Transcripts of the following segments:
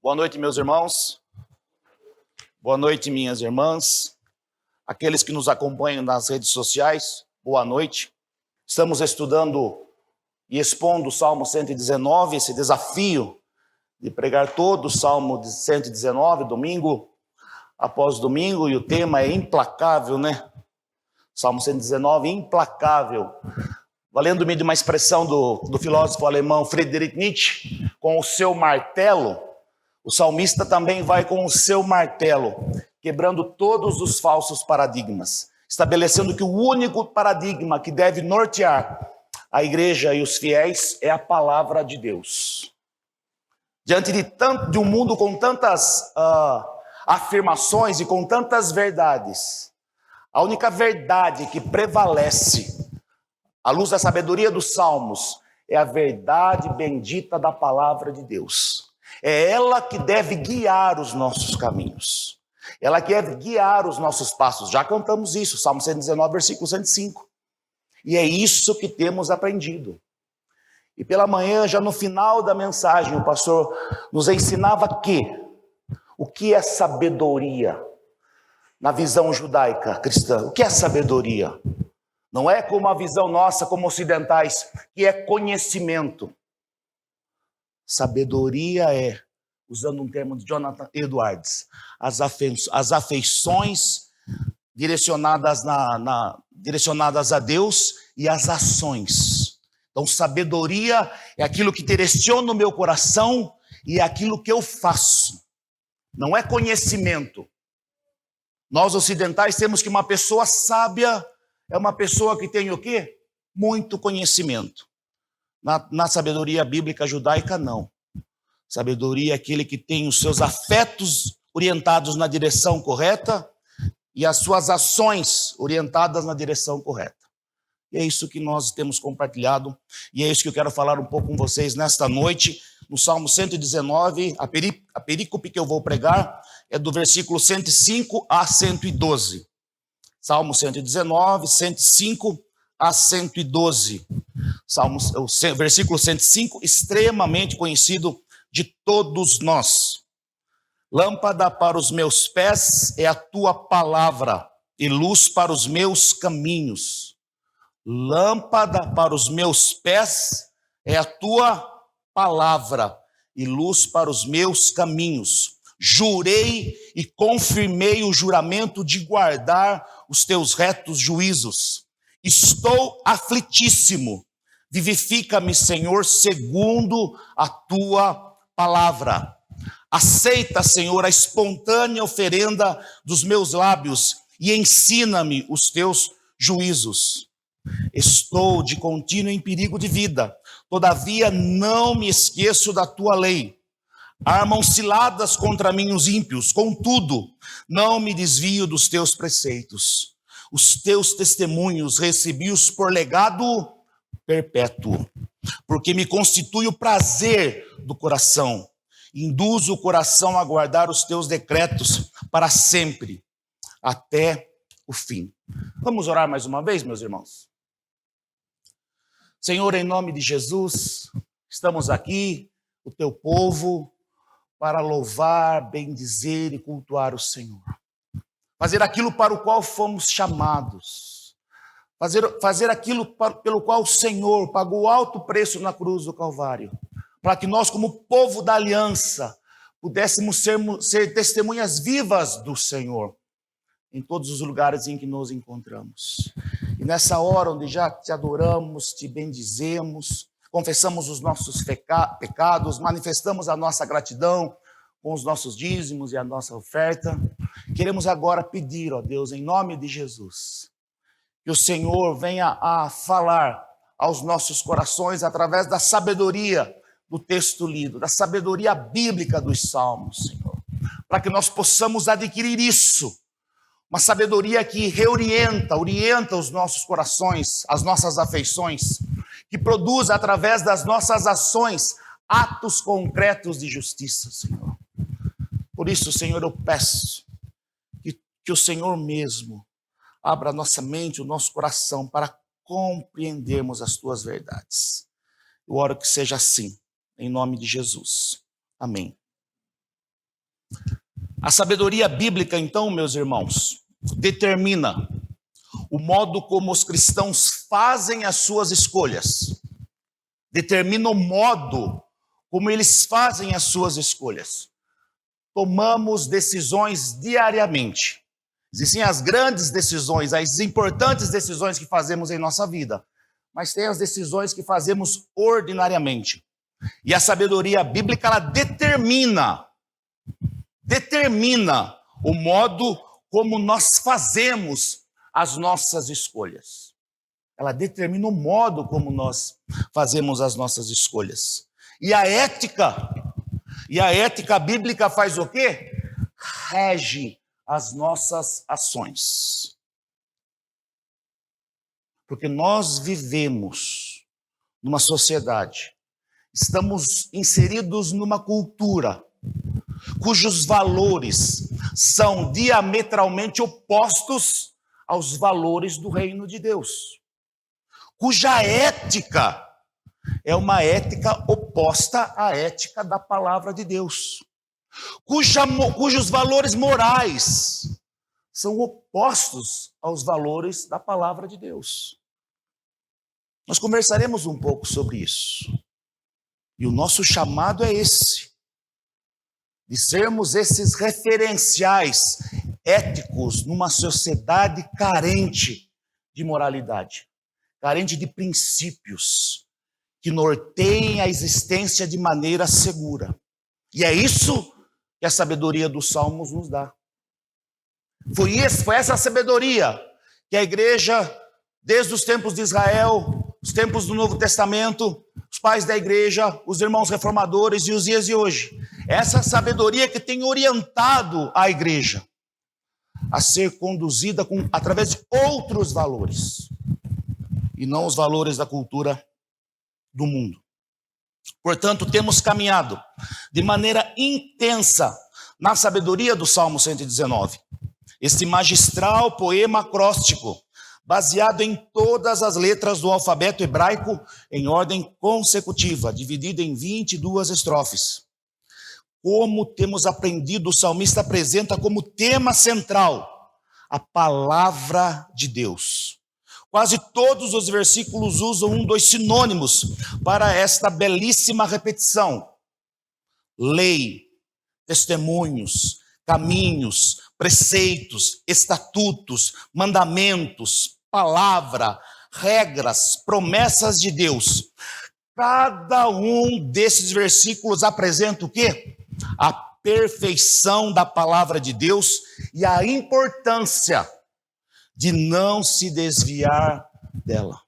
Boa noite, meus irmãos. Boa noite, minhas irmãs. Aqueles que nos acompanham nas redes sociais, boa noite. Estamos estudando e expondo o Salmo 119, esse desafio de pregar todo o Salmo 119, domingo após domingo, e o tema é implacável, né? Salmo 119, implacável. Valendo-me de uma expressão do filósofo alemão Friedrich Nietzsche, com o seu martelo, o salmista também vai com o seu martelo, quebrando todos os falsos paradigmas, estabelecendo que o único paradigma que deve nortear a igreja e os fiéis é a palavra de Deus. Diante de um mundo com tantas afirmações e com tantas verdades, a única verdade que prevalece, à luz da sabedoria dos salmos, é a verdade bendita da palavra de Deus. É ela que deve guiar os nossos caminhos. Ela que deve guiar os nossos passos. Já cantamos isso, Salmo 119, versículo 105. E é isso que temos aprendido. E pela manhã, já no final da mensagem, o pastor nos ensinava o que é sabedoria na visão judaica cristã. O que é sabedoria? Não é como a visão nossa, como ocidentais, que é conhecimento. Sabedoria é, usando um termo de Jonathan Edwards, as afeições direcionadas a Deus e as ações. Então, sabedoria é aquilo que direciona o meu coração e é aquilo que eu faço. Não é conhecimento. Nós ocidentais temos que uma pessoa sábia é uma pessoa que tem o quê? Muito conhecimento. Na sabedoria bíblica judaica, não. Sabedoria é aquele que tem os seus afetos orientados na direção correta e as suas ações orientadas na direção correta. E é isso que nós temos compartilhado, e é isso que eu quero falar um pouco com vocês nesta noite, no Salmo 119, a perícope que eu vou pregar é do versículo 105 a 112. Salmo 119, 105 a 112. O versículo 105, extremamente conhecido de todos nós. Lâmpada para os meus pés é a tua palavra, e luz para os meus caminhos. Lâmpada para os meus pés é a tua palavra, e luz para os meus caminhos. Jurei e confirmei o juramento de guardar os teus retos juízos. Estou aflitíssimo. Vivifica-me, Senhor, segundo a tua palavra. Aceita, Senhor, a espontânea oferenda dos meus lábios e ensina-me os teus juízos. Estou de contínuo em perigo de vida, todavia não me esqueço da tua lei. Armam ciladas contra mim os ímpios, contudo, não me desvio dos teus preceitos. Os teus testemunhos recebi-os por legado perpétuo, porque me constitui o prazer do coração. Induzo o coração a guardar os teus decretos para sempre, até o fim. Vamos orar mais uma vez, meus irmãos? Senhor, em nome de Jesus, estamos aqui, o teu povo, para louvar, bendizer e cultuar o Senhor. Fazer aquilo para o qual fomos chamados. Fazer aquilo pelo qual o Senhor pagou alto preço na cruz do Calvário. Para que nós, como povo da aliança, pudéssemos ser testemunhas vivas do Senhor em todos os lugares em que nos encontramos. E nessa hora onde já te adoramos, te bendizemos, confessamos os nossos pecados, manifestamos a nossa gratidão com os nossos dízimos e a nossa oferta, queremos agora pedir, ó Deus, em nome de Jesus, que o Senhor venha a falar aos nossos corações através da sabedoria do texto lido, da sabedoria bíblica dos Salmos, Senhor, para que nós possamos adquirir isso, uma sabedoria que orienta os nossos corações, as nossas afeições, que produz através das nossas ações atos concretos de justiça, Senhor. Por isso, Senhor, eu peço que o Senhor mesmo abra a nossa mente, o nosso coração para compreendermos as tuas verdades. Eu oro que seja assim, em nome de Jesus. Amém. A sabedoria bíblica, então, meus irmãos, determina o modo como os cristãos fazem as suas escolhas. Determina o modo como eles fazem as suas escolhas. Tomamos decisões diariamente. Existem as grandes decisões, as importantes decisões que fazemos em nossa vida, mas tem as decisões que fazemos ordinariamente. E a sabedoria bíblica, ela determina o modo como nós fazemos as nossas escolhas. Ela determina o modo como nós fazemos as nossas escolhas. E a ética bíblica faz o quê? Rege as nossas ações. Porque nós vivemos numa sociedade, estamos inseridos numa cultura cujos valores são diametralmente opostos aos valores do reino de Deus, cuja ética é uma ética oposta à ética da palavra de Deus, cujos valores morais são opostos aos valores da palavra de Deus. Nós conversaremos um pouco sobre isso. E o nosso chamado é esse, de sermos esses referenciais éticos numa sociedade carente de moralidade, carente de princípios que norteiem a existência de maneira segura. E é isso que a sabedoria dos Salmos nos dá. Foi essa sabedoria que a igreja, desde os tempos de Israel, os tempos do Novo Testamento, os pais da igreja, os irmãos reformadores e os dias de hoje, essa sabedoria que tem orientado a igreja a ser conduzida através de outros valores, e não os valores da cultura do mundo. Portanto, temos caminhado de maneira intensa na sabedoria do Salmo 119. Este magistral poema acróstico, baseado em todas as letras do alfabeto hebraico em ordem consecutiva, dividido em 22 estrofes. Como temos aprendido, o salmista apresenta como tema central a palavra de Deus. Quase todos os versículos usam dois sinônimos para esta belíssima repetição: lei, testemunhos, caminhos, preceitos, estatutos, mandamentos, palavra, regras, promessas de Deus. Cada um desses versículos apresenta o quê? A perfeição da palavra de Deus e a importância de não se desviar dela.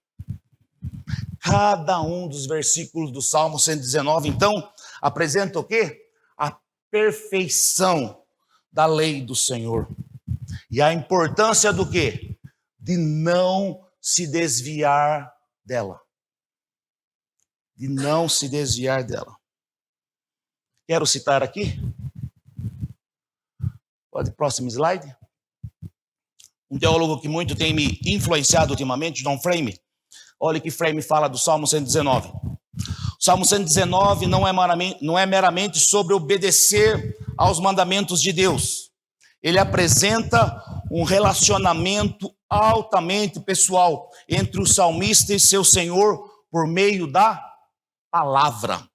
Cada um dos versículos do Salmo 119, então, apresenta o quê? A perfeição da lei do Senhor. E a importância do quê? De não se desviar dela. De não se desviar dela. Quero citar aqui. Pode, próximo slide. Um teólogo que muito tem me influenciado ultimamente, John Frame. Olha que Frame fala do Salmo 119. O Salmo 119 não é meramente sobre obedecer aos mandamentos de Deus. Ele apresenta um relacionamento altamente pessoal entre o salmista e seu Senhor por meio da palavra.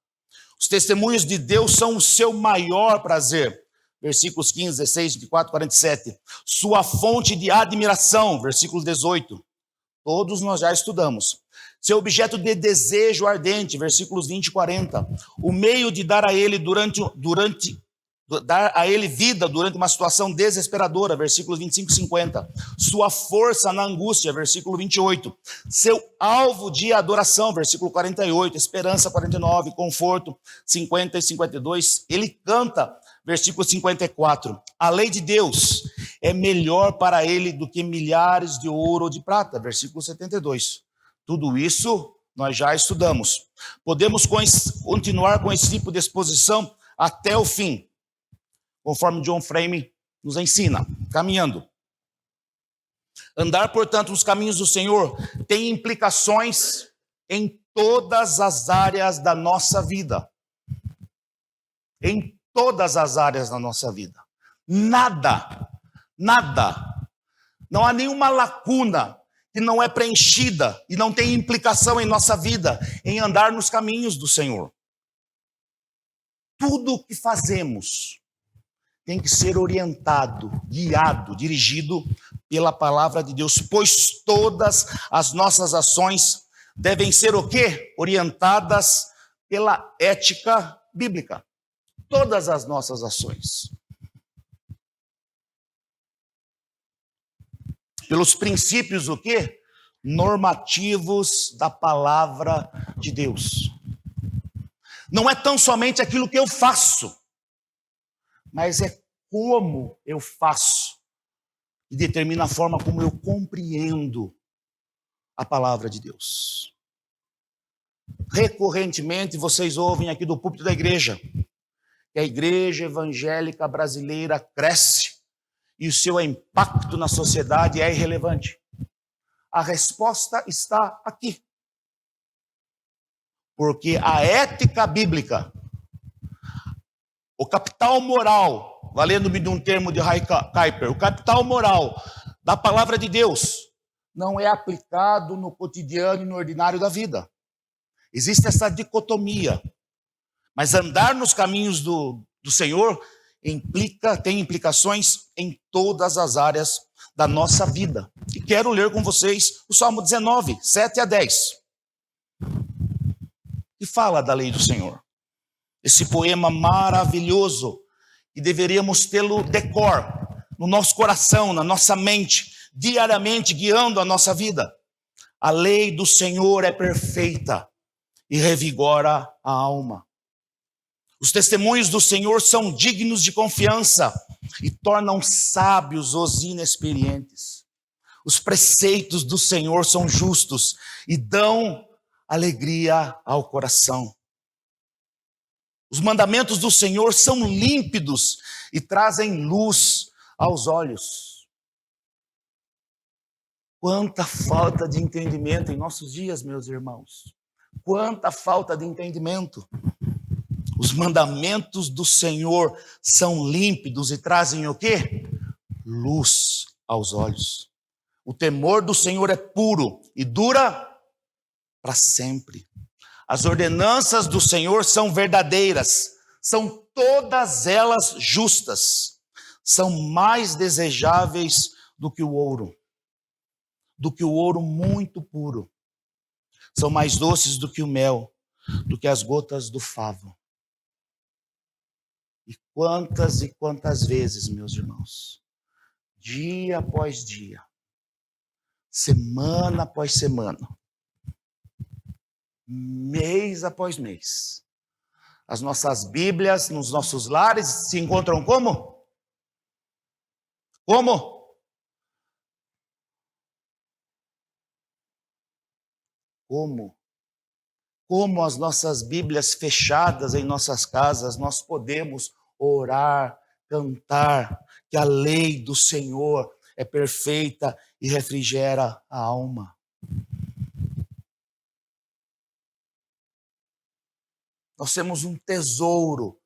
Os testemunhos de Deus são o seu maior prazer. Versículos 15, 16, 24, 47. Sua fonte de admiração, versículo 18. Todos nós já estudamos. Seu objeto de desejo ardente, versículos 20 e 40. O meio de dar a ele dar a ele vida durante uma situação desesperadora, versículos 25 e 50. Sua força na angústia, versículo 28. Seu alvo de adoração, versículo 48. Esperança, 49. Conforto, 50 e 52. Ele canta, versículo 54. A lei de Deus é melhor para ele do que milhares de ouro ou de prata, versículo 72. Tudo isso nós já estudamos. Podemos continuar com esse tipo de exposição até o fim, conforme John Frame nos ensina, caminhando. Andar, portanto, nos caminhos do Senhor tem implicações em todas as áreas da nossa vida. Em todas as áreas da nossa vida. Nada, nada. Não há nenhuma lacuna que não é preenchida e não tem implicação em nossa vida, em andar nos caminhos do Senhor. Tudo o que fazemos tem que ser orientado, guiado, dirigido pela palavra de Deus, pois todas as nossas ações devem ser o quê? Orientadas pela ética bíblica. Todas as nossas ações. Pelos princípios o quê? Normativos da palavra de Deus. Não é tão somente aquilo que eu faço, mas é como eu faço, e determina a forma como eu compreendo a palavra de Deus. Recorrentemente vocês ouvem aqui do púlpito da igreja, que a igreja evangélica brasileira cresce e o seu impacto na sociedade é irrelevante. A resposta está aqui. Porque a ética bíblica, o capital moral, valendo-me de um termo de Ray Kuyper, o capital moral da palavra de Deus não é aplicado no cotidiano e no ordinário da vida. Existe essa dicotomia. Mas andar nos caminhos do Senhor tem implicações em todas as áreas da nossa vida. E quero ler com vocês o Salmo 19, 7 a 10. Que fala da lei do Senhor. Esse poema maravilhoso, que deveríamos tê-lo decor no nosso coração, na nossa mente, diariamente guiando a nossa vida. A lei do Senhor é perfeita e revigora a alma. Os testemunhos do Senhor são dignos de confiança e tornam sábios os inexperientes. Os preceitos do Senhor são justos e dão alegria ao coração. Os mandamentos do Senhor são límpidos e trazem luz aos olhos. Quanta falta de entendimento em nossos dias, meus irmãos. Quanta falta de entendimento. Os mandamentos do Senhor são límpidos e trazem o quê? Luz aos olhos. O temor do Senhor é puro e dura para sempre. As ordenanças do Senhor são verdadeiras, são todas elas justas, são mais desejáveis do que o ouro muito puro. São mais doces do que o mel, do que as gotas do favo. E quantas vezes, meus irmãos, dia após dia, semana após semana, mês após mês, as nossas Bíblias nos nossos lares se encontram como? Como? Como as nossas Bíblias fechadas em nossas casas, nós podemos orar, cantar, que a lei do Senhor é perfeita e refrigera a alma. Nós temos um tesouro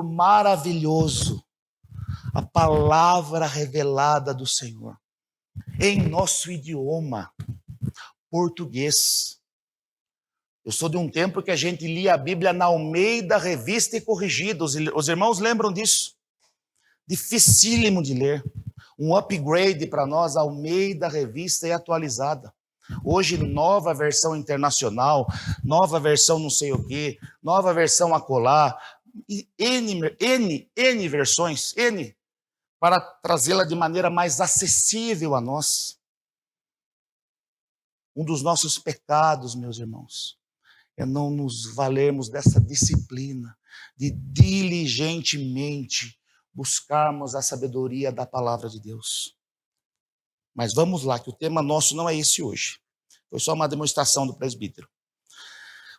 maravilhoso, a palavra revelada do Senhor, em nosso idioma português. Eu sou de um tempo que a gente lia a Bíblia na Almeida, Revista e Corrigida. Os irmãos lembram disso? Dificílimo de ler. Um upgrade para nós, Almeida, Revista e Atualizada. Hoje, nova versão internacional, nova versão não sei o quê, nova versão acolá, N versões, para trazê-la de maneira mais acessível a nós. Um dos nossos pecados, meus irmãos, é não nos valermos dessa disciplina de diligentemente buscarmos a sabedoria da palavra de Deus. Mas vamos lá, que o tema nosso não é esse hoje. Foi só uma demonstração do presbítero.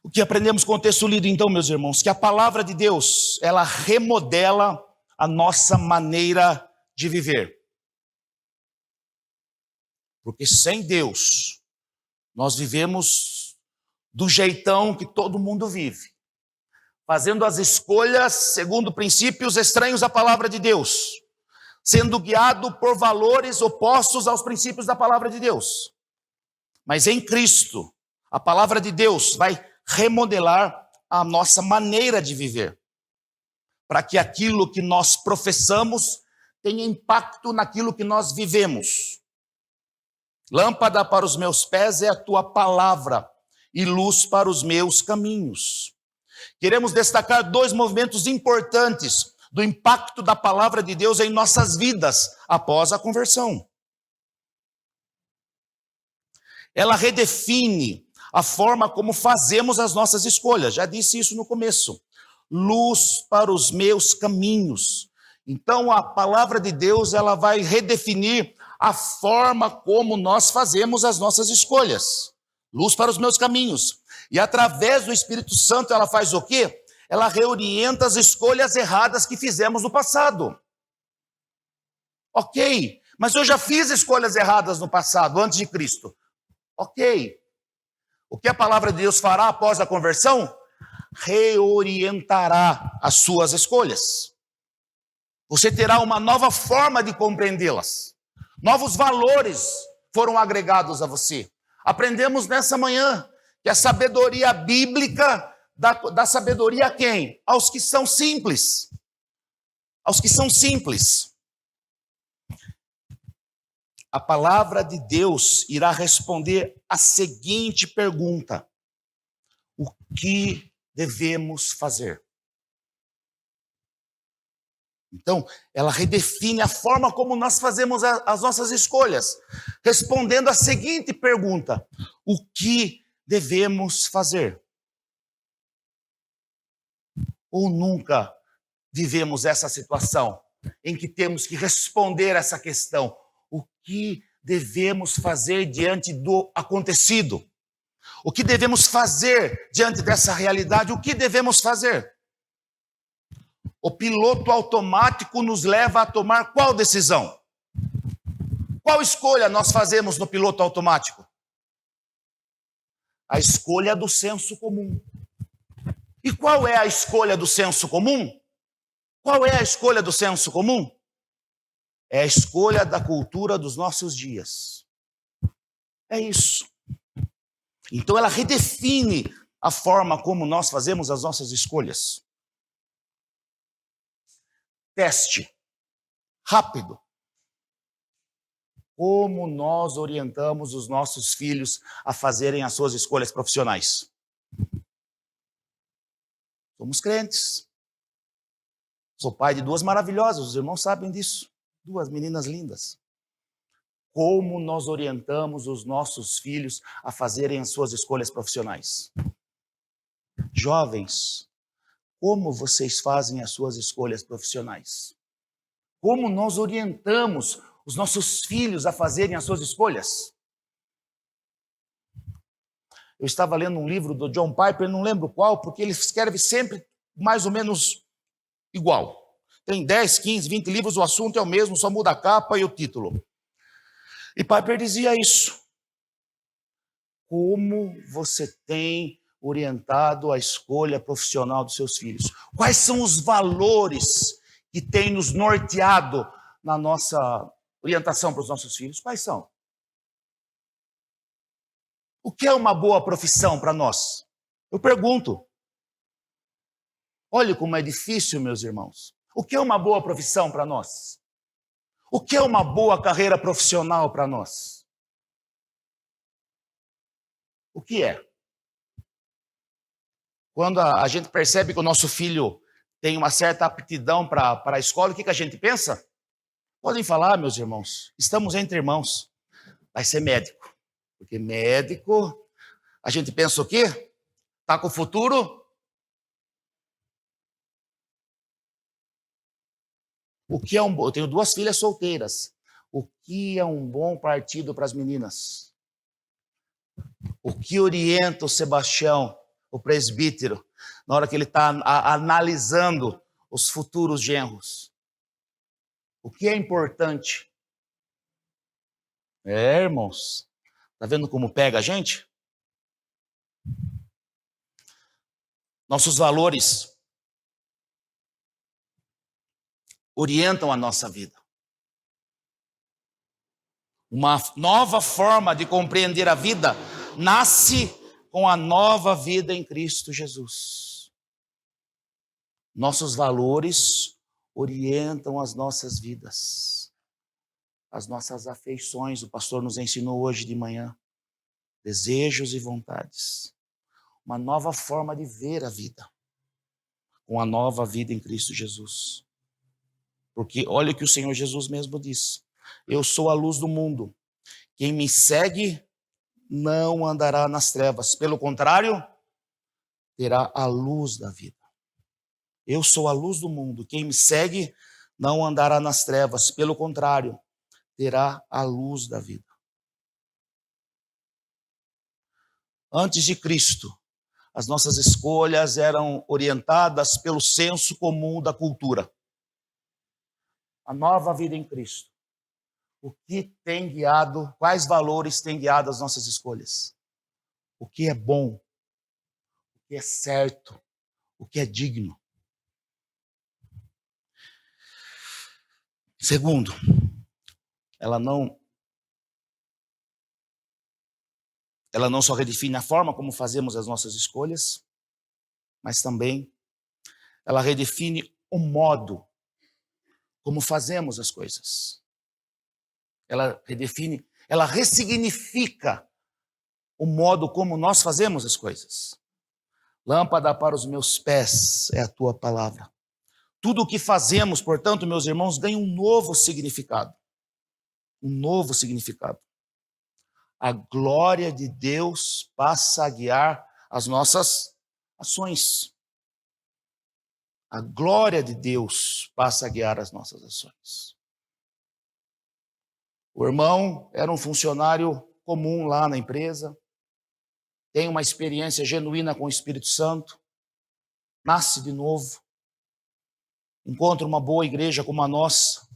O que aprendemos com o texto lido, então, meus irmãos? Que a palavra de Deus, ela remodela a nossa maneira de viver. Porque sem Deus, nós vivemos do jeitão que todo mundo vive, fazendo as escolhas segundo princípios estranhos à palavra de Deus, sendo guiado por valores opostos aos princípios da palavra de Deus. Mas em Cristo, a palavra de Deus vai remodelar a nossa maneira de viver, para que aquilo que nós professamos tenha impacto naquilo que nós vivemos. Lâmpada para os meus pés é a tua palavra e luz para os meus caminhos. Queremos destacar 2 movimentos importantes do impacto da palavra de Deus em nossas vidas após a conversão. Ela redefine a forma como fazemos as nossas escolhas. Já disse isso no começo. Luz para os meus caminhos. Então a palavra de Deus, ela vai redefinir a forma como nós fazemos as nossas escolhas. Luz para os meus caminhos. E através do Espírito Santo ela faz o quê? Ela reorienta as escolhas erradas que fizemos no passado. Ok, mas eu já fiz escolhas erradas no passado, antes de Cristo. Ok. O que a palavra de Deus fará após a conversão? Reorientará as suas escolhas. Você terá uma nova forma de compreendê-las. Novos valores foram agregados a você. Aprendemos nessa manhã que a sabedoria bíblica dá sabedoria a quem? Aos que são simples. Aos que são simples. A palavra de Deus irá responder a seguinte pergunta: o que devemos fazer? Então, ela redefine a forma como nós fazemos as nossas escolhas, respondendo a seguinte pergunta: o que devemos fazer? Ou nunca vivemos essa situação em que temos que responder essa questão: o que devemos fazer diante do acontecido? O que devemos fazer diante dessa realidade? O que devemos fazer? O piloto automático nos leva a tomar qual decisão? Qual escolha nós fazemos no piloto automático? A escolha do senso comum. E qual é a escolha do senso comum? Qual é a escolha do senso comum? É a escolha da cultura dos nossos dias. É isso. Então ela redefine a forma como nós fazemos as nossas escolhas. Teste. Rápido. Como nós orientamos os nossos filhos a fazerem as suas escolhas profissionais? Somos crentes. Sou pai de 2 maravilhosas, os irmãos sabem disso. 2 meninas lindas. Como nós orientamos os nossos filhos a fazerem as suas escolhas profissionais? Jovens, como vocês fazem as suas escolhas profissionais? Como nós orientamos os nossos filhos a fazerem as suas escolhas? Eu estava lendo um livro do John Piper, não lembro qual, porque ele escreve sempre mais ou menos igual. Tem 10, 15, 20 livros, o assunto é o mesmo, só muda a capa e o título. E Piper dizia isso. Como você tem orientado a escolha profissional dos seus filhos? Quais são os valores que têm nos norteado na nossa orientação para os nossos filhos? Quais são? O que é uma boa profissão para nós? Eu pergunto. Olhe como é difícil, meus irmãos. O que é uma boa profissão para nós? O que é uma boa carreira profissional para nós? O que é? Quando a gente percebe que o nosso filho tem uma certa aptidão para a escola, o que a gente pensa? Podem falar, meus irmãos. Estamos entre irmãos. Vai ser médico. Porque médico, a gente pensa o quê? Está com o futuro? O que é um bom? Eu tenho 2 filhas solteiras. O que é um bom partido para as meninas? O que orienta o Sebastião, o presbítero, na hora que ele está analisando os futuros genros? O que é importante? Irmãos, está vendo como pega a gente? Nossos valores orientam a nossa vida. Uma nova forma de compreender a vida nasce com a nova vida em Cristo Jesus. Nossos valores orientam as nossas vidas, as nossas afeições. O pastor nos ensinou hoje de manhã. Desejos e vontades. Uma nova forma de ver a vida, com a nova vida em Cristo Jesus. Porque olha o que o Senhor Jesus mesmo diz: eu sou a luz do mundo. Quem me segue não andará nas trevas. Pelo contrário, terá a luz da vida. Eu sou a luz do mundo. Quem me segue não andará nas trevas. Pelo contrário, terá a luz da vida. Antes de Cristo, as nossas escolhas eram orientadas pelo senso comum da cultura. A nova vida em Cristo. O que tem guiado, quais valores têm guiado as nossas escolhas? O que é bom, o que é certo, o que é digno. Segundo, ela não só redefine a forma como fazemos as nossas escolhas, mas também ela redefine o modo como fazemos as coisas. Ela redefine, ela ressignifica o modo como nós fazemos as coisas. Lâmpada para os meus pés é a tua palavra. Tudo o que fazemos, portanto, meus irmãos, ganha um novo significado. Um novo significado. A glória de Deus passa a guiar as nossas ações. A glória de Deus passa a guiar as nossas ações. O irmão era um funcionário comum lá na empresa, tem uma experiência genuína com o Espírito Santo, nasce de novo, encontra uma boa igreja como a nossa,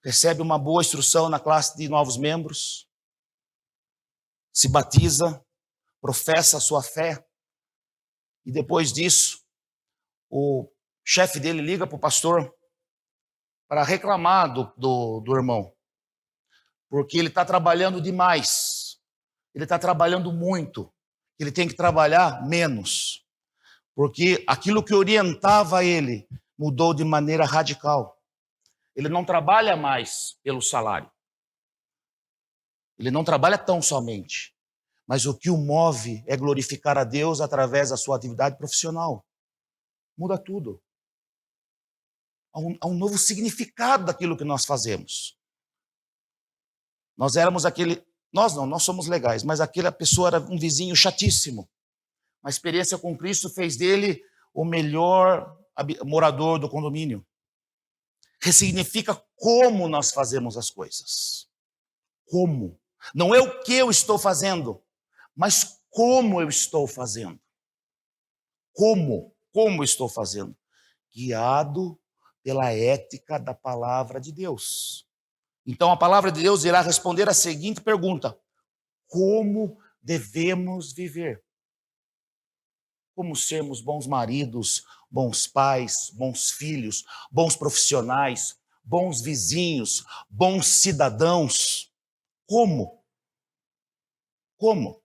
recebe uma boa instrução na classe de novos membros, se batiza, professa a sua fé, e depois disso, o chefe dele liga para o pastor para reclamar do irmão, porque ele está trabalhando demais, ele está trabalhando muito, ele tem que trabalhar menos, porque aquilo que orientava ele mudou de maneira radical. Ele não trabalha mais pelo salário, ele não trabalha tão somente, mas o que o move é glorificar a Deus através da sua atividade profissional. Muda tudo. Há um novo significado daquilo que nós fazemos. Nós éramos aquele... Nós não, nós somos legais, mas aquela pessoa era um vizinho chatíssimo. A experiência com Cristo fez dele o melhor morador do condomínio. Ressignifica como nós fazemos as coisas. Como. Não é o que eu estou fazendo, mas como eu estou fazendo. Como estou fazendo. Guiado pela ética da palavra de Deus. Então a palavra de Deus irá responder a seguinte pergunta: como devemos viver? Como sermos bons maridos, bons pais, bons filhos, bons profissionais, bons vizinhos, bons cidadãos? Como? Como?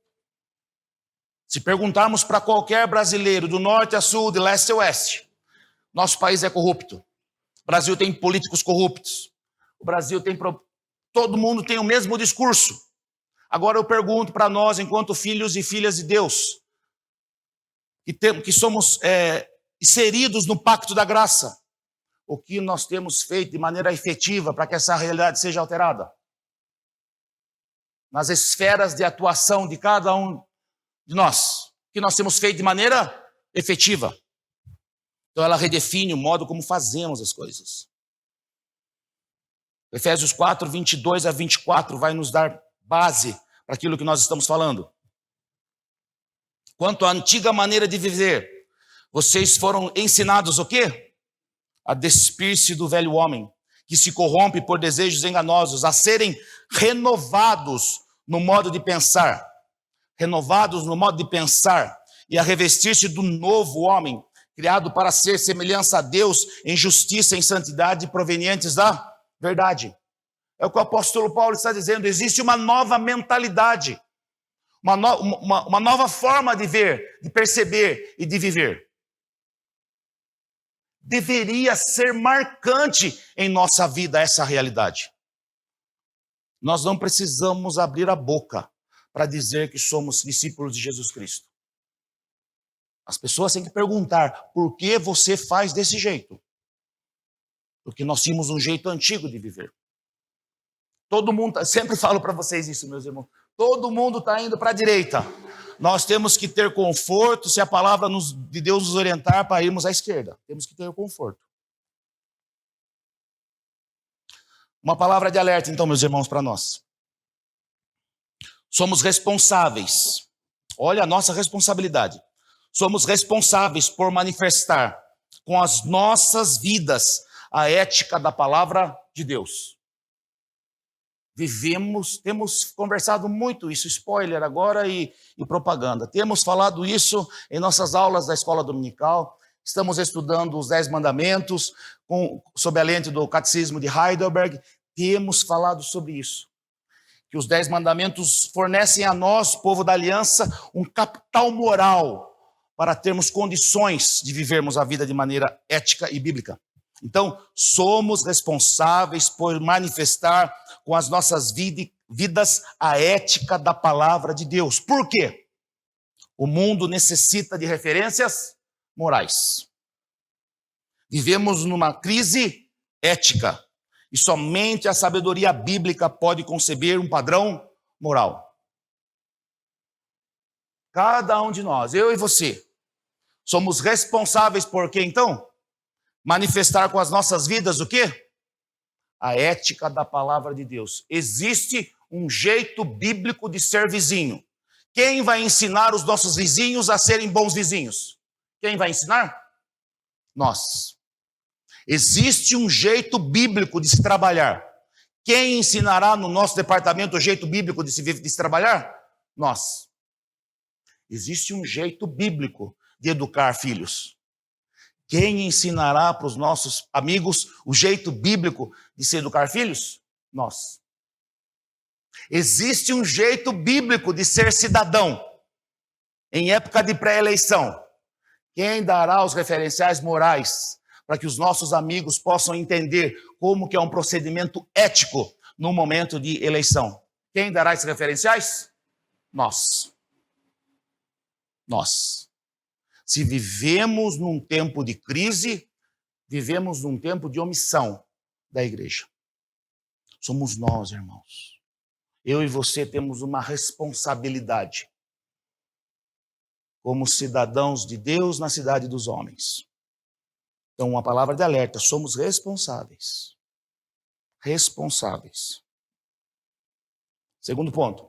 Se perguntarmos para qualquer brasileiro, do norte a sul, de leste a oeste, nosso país é corrupto. O Brasil tem políticos corruptos. O Brasil tem... Todo mundo tem o mesmo discurso. Agora eu pergunto para nós, enquanto filhos e filhas de Deus, que somos inseridos no pacto da graça, o que nós temos feito de maneira efetiva para que essa realidade seja alterada? Nas esferas de atuação de cada um de nós, o que nós temos feito de maneira efetiva. Então ela redefine o modo como fazemos as coisas. Efésios 4, 22 a 24 vai nos dar base para aquilo que nós estamos falando. Quanto à antiga maneira de viver, vocês foram ensinados o quê? A despir-se do velho homem, que se corrompe por desejos enganosos, a serem renovados no modo de pensar. Renovados no modo de pensar e a revestir-se do novo homem, criado para ser semelhança a Deus em justiça, em santidade, provenientes da verdade. É o que o apóstolo Paulo está dizendo, existe uma nova mentalidade, uma nova forma de ver, de perceber e de viver. Deveria ser marcante em nossa vida essa realidade. Nós não precisamos abrir a boca para dizer que somos discípulos de Jesus Cristo. As pessoas têm que perguntar, por que você faz desse jeito? Porque nós tínhamos um jeito antigo de viver. Todo mundo, sempre falo para vocês isso, meus irmãos, todo mundo está indo para a direita. Nós temos que ter conforto, se a palavra de Deus nos orientar para irmos à esquerda. Temos que ter conforto. Uma palavra de alerta, então, meus irmãos, para nós. Somos responsáveis. Olha a nossa responsabilidade. Somos responsáveis por manifestar com as nossas vidas a ética da palavra de Deus. Temos conversado muito isso, spoiler agora e propaganda. Temos falado isso em nossas aulas da escola dominical. Estamos estudando os 10 mandamentos, sob a lente do Catecismo de Heidelberg. Temos falado sobre isso. Que os 10 mandamentos fornecem a nós, povo da aliança, um capital moral para termos condições de vivermos a vida de maneira ética e bíblica. Então, somos responsáveis por manifestar com as nossas vidas a ética da palavra de Deus. Por quê? O mundo necessita de referências morais. Vivemos numa crise ética e somente a sabedoria bíblica pode conceber um padrão moral. Cada um de nós, eu e você, somos responsáveis por quê, então? Manifestar com as nossas vidas o quê? A ética da palavra de Deus. Existe um jeito bíblico de ser vizinho. Quem vai ensinar os nossos vizinhos a serem bons vizinhos? Quem vai ensinar? Nós. Existe um jeito bíblico de se trabalhar. Quem ensinará no nosso departamento o jeito bíblico de se trabalhar? Nós. Existe um jeito bíblico de educar filhos. Quem ensinará para os nossos amigos o jeito bíblico de se educar filhos? Nós. Existe um jeito bíblico de ser cidadão em época de pré-eleição. Quem dará os referenciais morais para que os nossos amigos possam entender como que é um procedimento ético no momento de eleição? Quem dará esses referenciais? Nós. Nós. Se vivemos num tempo de crise, vivemos num tempo de omissão da igreja. Somos nós, irmãos. Eu e você temos uma responsabilidade como cidadãos de Deus na cidade dos homens. Então, uma palavra de alerta, somos responsáveis. Responsáveis. Segundo ponto,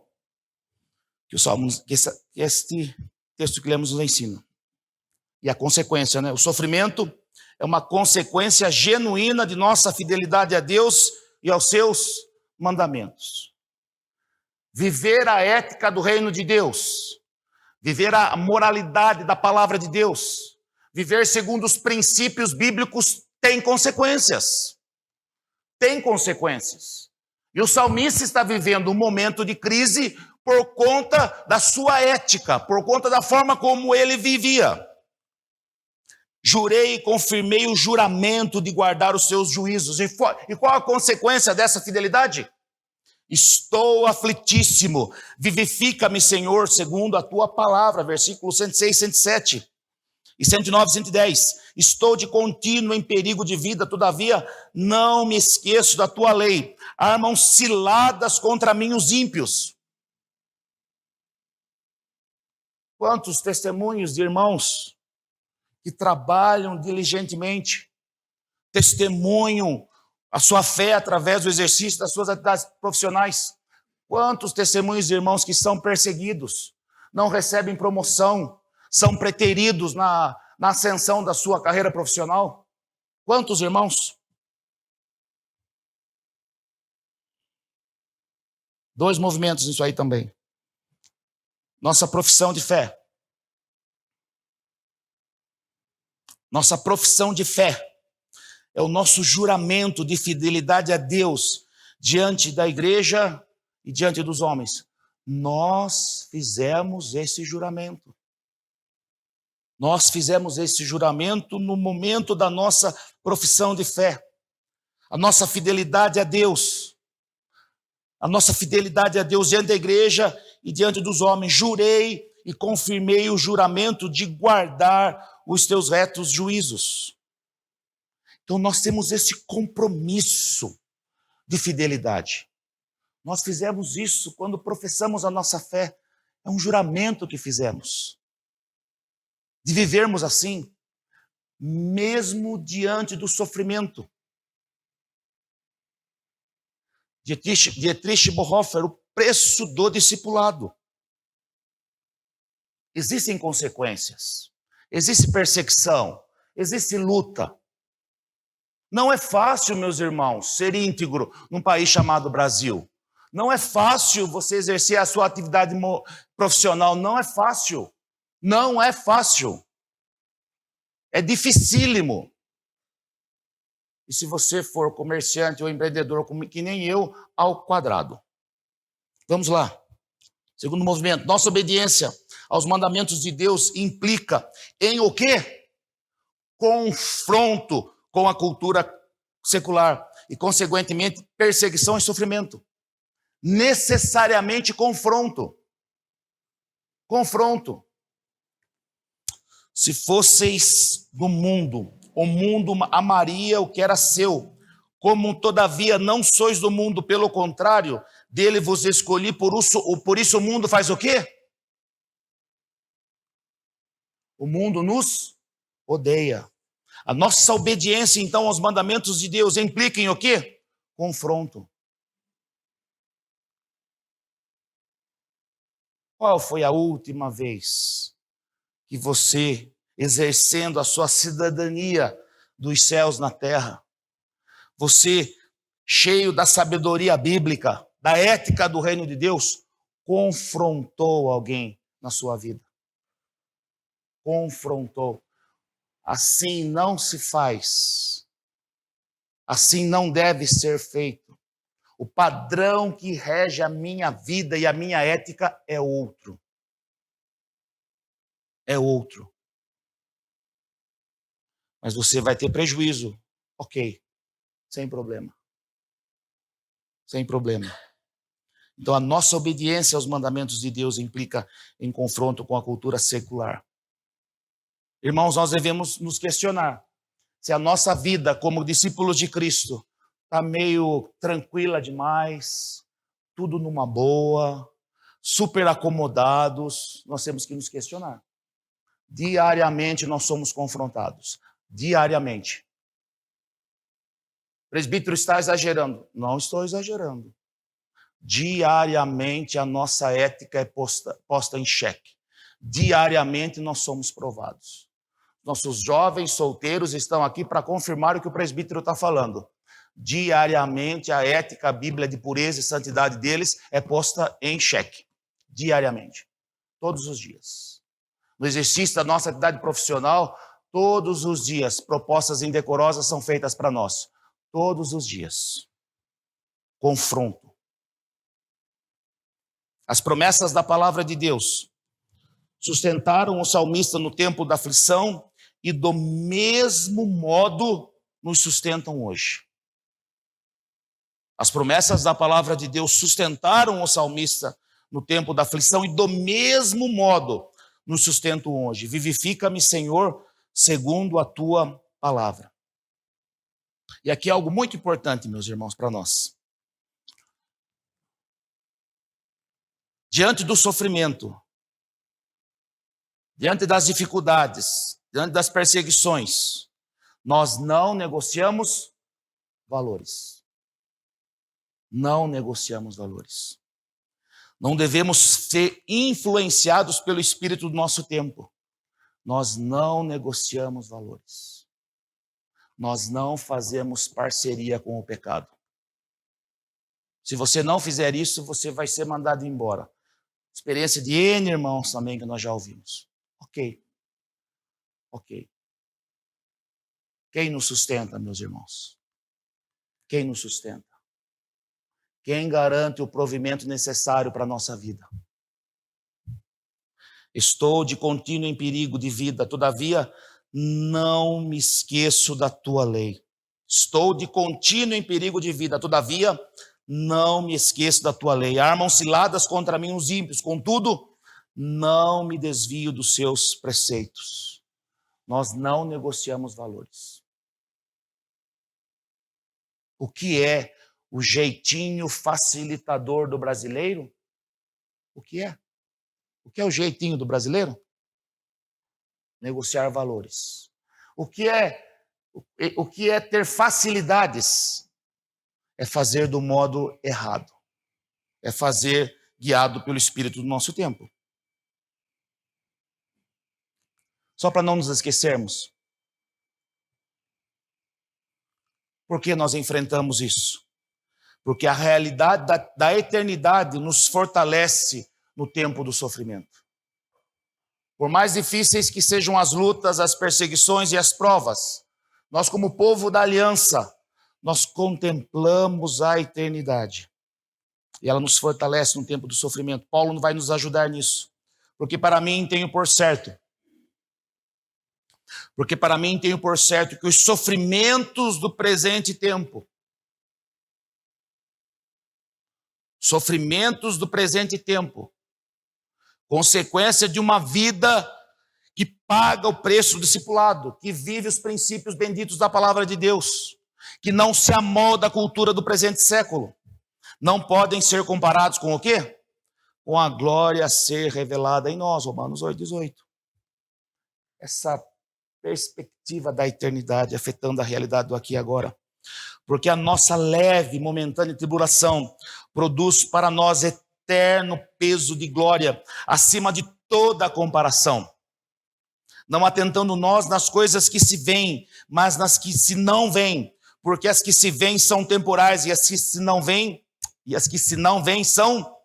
que este texto que lemos nos ensina. E a consequência, né? O sofrimento é uma consequência genuína de nossa fidelidade a Deus e aos seus mandamentos. Viver a ética do reino de Deus, viver a moralidade da palavra de Deus, viver segundo os princípios bíblicos tem consequências. Tem consequências. E o salmista está vivendo um momento de crise por conta da sua ética, por conta da forma como ele vivia. Jurei e confirmei o juramento de guardar os seus juízos. E qual a consequência dessa fidelidade? Estou aflitíssimo. Vivifica-me, Senhor, segundo a tua palavra. Versículo 106, 107. E 109, 110. Estou de contínuo em perigo de vida, todavia não me esqueço da tua lei. Armam ciladas contra mim os ímpios. Quantos testemunhos de irmãos que trabalham diligentemente, testemunham a sua fé através do exercício das suas atividades profissionais. Quantos testemunhos de irmãos que são perseguidos, não recebem promoção, são preteridos na ascensão da sua carreira profissional? Quantos irmãos? 2 movimentos nisso aí também. Nossa profissão de fé. Nossa profissão de fé é o nosso juramento de fidelidade a Deus diante da igreja e diante dos homens. Nós fizemos esse juramento. Nós fizemos esse juramento no momento da nossa profissão de fé. A nossa fidelidade a Deus. A nossa fidelidade a Deus diante da igreja e diante dos homens. Jurei e confirmei o juramento de guardar os teus retos juízos. Então nós temos esse compromisso de fidelidade. Nós fizemos isso quando professamos a nossa fé. É um juramento que fizemos. De vivermos assim, mesmo diante do sofrimento. Dietrich Bonhoeffer, o preço do discipulado. Existem consequências, existe perseguição, existe luta. Não é fácil, meus irmãos, ser íntegro num país chamado Brasil. Não é fácil você exercer a sua atividade profissional, não é fácil. Não é fácil. É dificílimo. E se você for comerciante ou empreendedor, que nem eu, ao quadrado. Vamos lá. Segundo movimento, nossa obediência aos mandamentos de Deus implica em o quê? Confronto com a cultura secular e, consequentemente, perseguição e sofrimento. Necessariamente confronto. Confronto. Se fosseis do mundo, o mundo amaria o que era seu. Como todavia não sois do mundo, pelo contrário, dele vos escolhi, por isso o mundo faz o quê? O mundo nos odeia. A nossa obediência, então, aos mandamentos de Deus implica em o quê? Confronto. Qual foi a última vez que você, exercendo a sua cidadania dos céus na terra, você, cheio da sabedoria bíblica, da ética do reino de Deus, confrontou alguém na sua vida? Confrontou. Assim não se faz. Assim não deve ser feito. O padrão que rege a minha vida e a minha ética é outro. É outro. Mas você vai ter prejuízo. Ok. Sem problema. Sem problema. Então a nossa obediência aos mandamentos de Deus implica em confronto com a cultura secular. Irmãos, nós devemos nos questionar se a nossa vida como discípulos de Cristo está meio tranquila demais, tudo numa boa, super acomodados. Nós temos que nos questionar. Diariamente nós somos confrontados. Diariamente. O presbítero está exagerando. Não estou exagerando. Diariamente a nossa ética é posta em xeque. Diariamente nós somos provados. Nossos jovens solteiros estão aqui para confirmar o que o presbítero está falando. Diariamente a ética, a Bíblia de pureza e santidade deles é posta em xeque. Diariamente. Todos os dias. No exercício da nossa atividade profissional, todos os dias propostas indecorosas são feitas para nós. Todos os dias. Confronto. As promessas da palavra de Deus sustentaram o salmista no tempo da aflição e do mesmo modo nos sustentam hoje. As promessas da palavra de Deus sustentaram o salmista no tempo da aflição e do mesmo modo nos sustentam hoje. Vivifica-me, Senhor, segundo a tua palavra. E aqui é algo muito importante, meus irmãos, para nós. Diante do sofrimento, diante das dificuldades, diante das perseguições, nós não negociamos valores. Não negociamos valores. Não devemos ser influenciados pelo espírito do nosso tempo. Nós não negociamos valores. Nós não fazemos parceria com o pecado. Se você não fizer isso, você vai ser mandado embora. Experiência de N irmãos também que nós já ouvimos. Ok. Quem nos sustenta, meus irmãos? Quem nos sustenta? Quem garante o provimento necessário para a nossa vida? Estou de contínuo em perigo de vida, todavia não me esqueço da tua lei. Estou de contínuo em perigo de vida, todavia não me esqueço da tua lei. Armam ciladas contra mim os ímpios, contudo, não me desvio dos seus preceitos. Nós não negociamos valores. O que é o jeitinho facilitador do brasileiro? O que é? O que é o jeitinho do brasileiro? Negociar valores. O que é ter facilidades? É fazer do modo errado. É fazer guiado pelo espírito do nosso tempo. Só para não nos esquecermos. Por que nós enfrentamos isso? Porque a realidade da eternidade nos fortalece no tempo do sofrimento. Por mais difíceis que sejam as lutas, as perseguições e as provas, nós como povo da aliança, nós contemplamos a eternidade. E ela nos fortalece no tempo do sofrimento. Paulo vai nos ajudar nisso. Porque para mim tenho por certo que os sofrimentos do presente tempo, consequência de uma vida que paga o preço do discipulado, que vive os princípios benditos da palavra de Deus, que não se amolda à cultura do presente século, não podem ser comparados com o quê? Com a glória a ser revelada em nós, Romanos 8,18. Essa perspectiva da eternidade afetando a realidade do aqui e agora. Porque a nossa leve, momentânea tribulação produz para nós eterno peso de glória, acima de toda a comparação. Não atentando nós nas coisas que se veem, mas nas que se não veem, porque as que se veem são temporais e as que se não veem são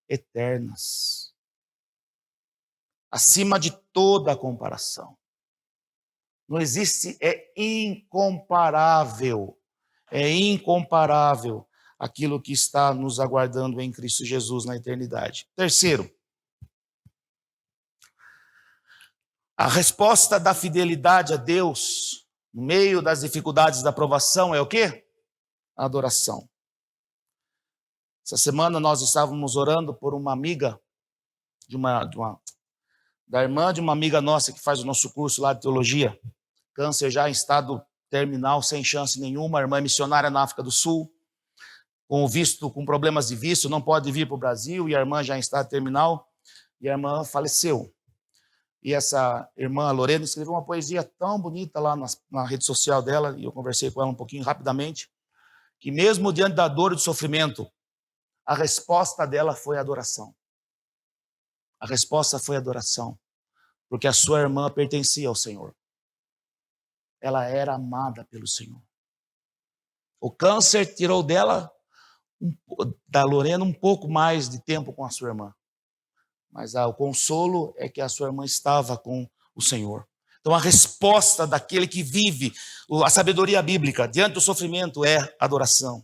eternas. Acima de toda a comparação. Não existe, é incomparável aquilo que está nos aguardando em Cristo Jesus na eternidade. Terceiro, a resposta da fidelidade a Deus no meio das dificuldades da provação é o quê? A adoração. Essa semana nós estávamos orando por uma amiga da irmã de uma amiga nossa que faz o nosso curso lá de teologia. Câncer já em estado terminal, sem chance nenhuma, a irmã é missionária na África do Sul, com problemas de visto, não pode vir para o Brasil, e a irmã já em estado terminal, e a irmã faleceu. E essa irmã, a Lorena, escreveu uma poesia tão bonita lá na rede social dela, e eu conversei com ela um pouquinho rapidamente, que mesmo diante da dor e do sofrimento, a resposta dela foi a adoração. A resposta foi a adoração, porque a sua irmã pertencia ao Senhor. Ela era amada pelo Senhor. O câncer tirou da Lorena, um pouco mais de tempo com a sua irmã. Mas o consolo é que a sua irmã estava com o Senhor. Então a resposta daquele que vive a sabedoria bíblica diante do sofrimento é adoração.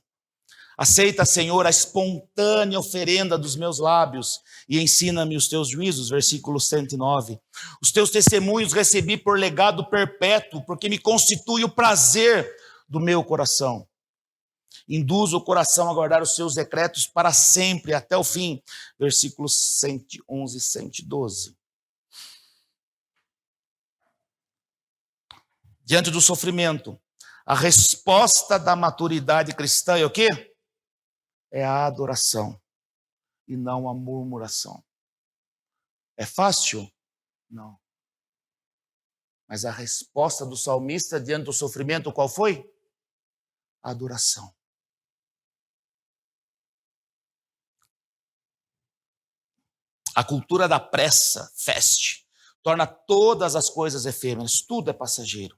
Aceita, Senhor, a espontânea oferenda dos meus lábios e ensina-me os teus juízos, versículo 109. Os teus testemunhos recebi por legado perpétuo, porque me constitui o prazer do meu coração. Induz o coração a guardar os seus decretos para sempre, até o fim, versículos 111 e 112. Diante do sofrimento, a resposta da maturidade cristã é o quê? É a adoração e não a murmuração. É fácil? Não. Mas a resposta do salmista diante do sofrimento, qual foi? A adoração. A cultura da pressa, fast, torna todas as coisas efêmeras, tudo é passageiro.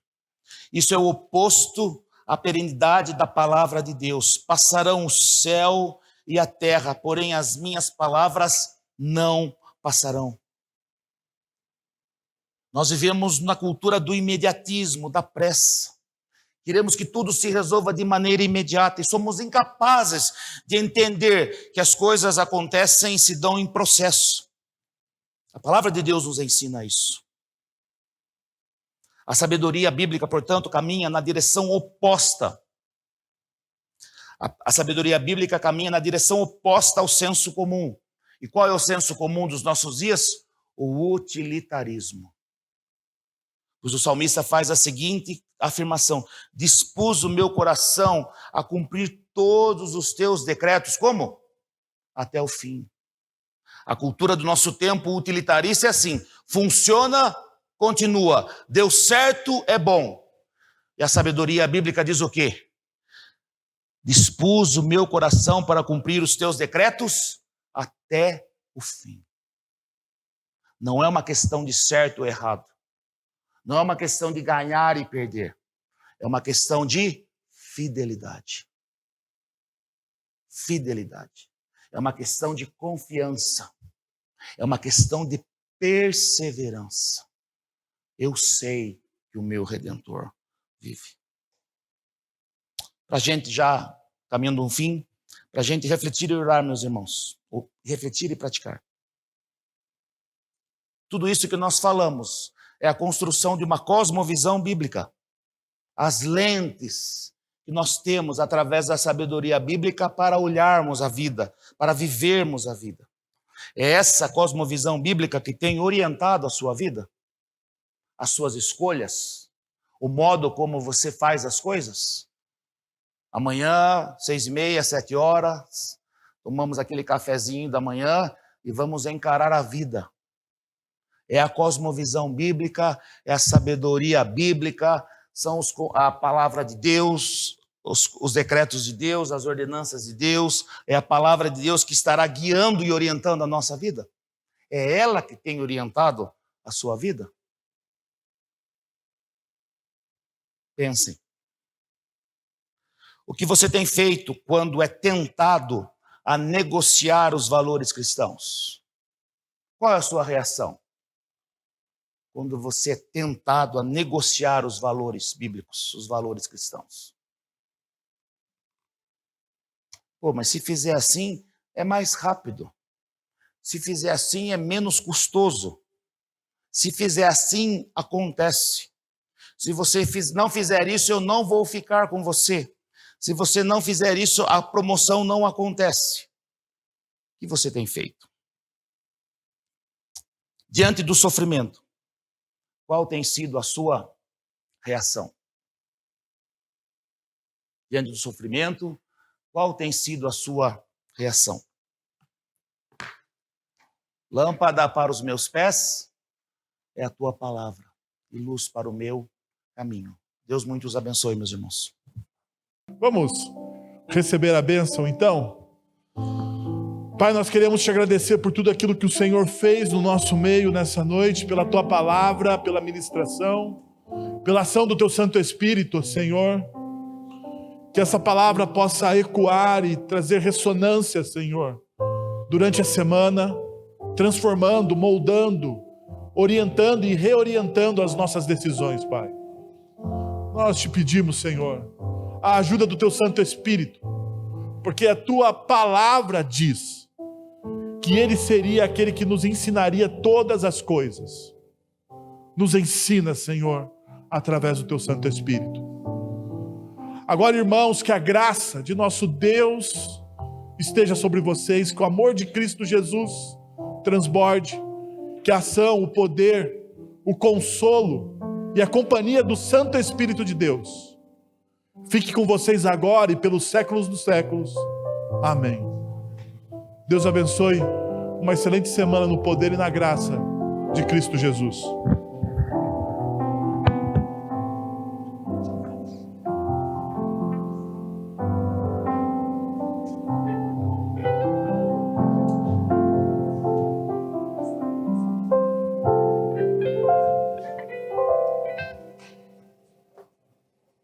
Isso é o oposto à perenidade da palavra de Deus. Passarão o céu e a terra, porém as minhas palavras não passarão. Nós vivemos na cultura do imediatismo, da pressa. Queremos que tudo se resolva de maneira imediata e somos incapazes de entender que as coisas acontecem e se dão em processo. A palavra de Deus nos ensina isso. A sabedoria bíblica, portanto, caminha na direção oposta. A sabedoria bíblica caminha na direção oposta ao senso comum. E qual é o senso comum dos nossos dias? O utilitarismo. Pois o salmista faz a seguinte afirmação: dispus o meu coração a cumprir todos os teus decretos. Como? Até o fim. A cultura do nosso tempo utilitarista é assim: funciona, continua, deu certo, é bom. E a sabedoria bíblica diz o quê? Dispus o meu coração para cumprir os teus decretos até o fim. Não é uma questão de certo ou errado. Não é uma questão de ganhar e perder. É uma questão de fidelidade. Fidelidade. É uma questão de confiança. É uma questão de perseverança. Eu sei que o meu Redentor vive. Para a gente já caminhando um fim, para a gente refletir e orar, meus irmãos. Ou refletir e praticar. Tudo isso que nós falamos é a construção de uma cosmovisão bíblica. As lentes que nós temos através da sabedoria bíblica para olharmos a vida, para vivermos a vida. É essa cosmovisão bíblica que tem orientado a sua vida, as suas escolhas, o modo como você faz as coisas. Amanhã, 6h30, 7h, tomamos aquele cafezinho da manhã e vamos encarar a vida. É a cosmovisão bíblica, é a sabedoria bíblica, são a palavra de Deus, os decretos de Deus, as ordenanças de Deus, é a palavra de Deus que estará guiando e orientando a nossa vida. É ela que tem orientado a sua vida. Pensem. O que você tem feito quando é tentado a negociar os valores cristãos? Qual é a sua reação? Quando você é tentado a negociar os valores bíblicos, os valores cristãos. Pô, mas se fizer assim, é mais rápido. Se fizer assim, é menos custoso. Se fizer assim, acontece. Se você não fizer isso, eu não vou ficar com você. Se você não fizer isso, a promoção não acontece. O que você tem feito? Diante do sofrimento, qual tem sido a sua reação? Diante do sofrimento, qual tem sido a sua reação? Lâmpada para os meus pés é a tua palavra e luz para o meu caminho. Deus muito os abençoe, meus irmãos. Vamos receber a bênção, então? Pai, nós queremos te agradecer por tudo aquilo que o Senhor fez no nosso meio nessa noite, pela tua palavra, pela ministração, pela ação do teu Santo Espírito, Senhor. Que essa palavra possa ecoar e trazer ressonância, Senhor, durante a semana, transformando, moldando, orientando e reorientando as nossas decisões, Pai. Nós te pedimos, Senhor, a ajuda do teu Santo Espírito, porque a tua palavra diz que ele seria aquele que nos ensinaria todas as coisas. Nos ensina, Senhor, através do teu Santo Espírito. Agora, irmãos, que a graça de nosso Deus esteja sobre vocês, que o amor de Cristo Jesus transborde, que a ação, o poder, o consolo e a companhia do Santo Espírito de Deus fique com vocês agora e pelos séculos dos séculos. Amém. Deus abençoe. Uma excelente semana no poder e na graça de Cristo Jesus.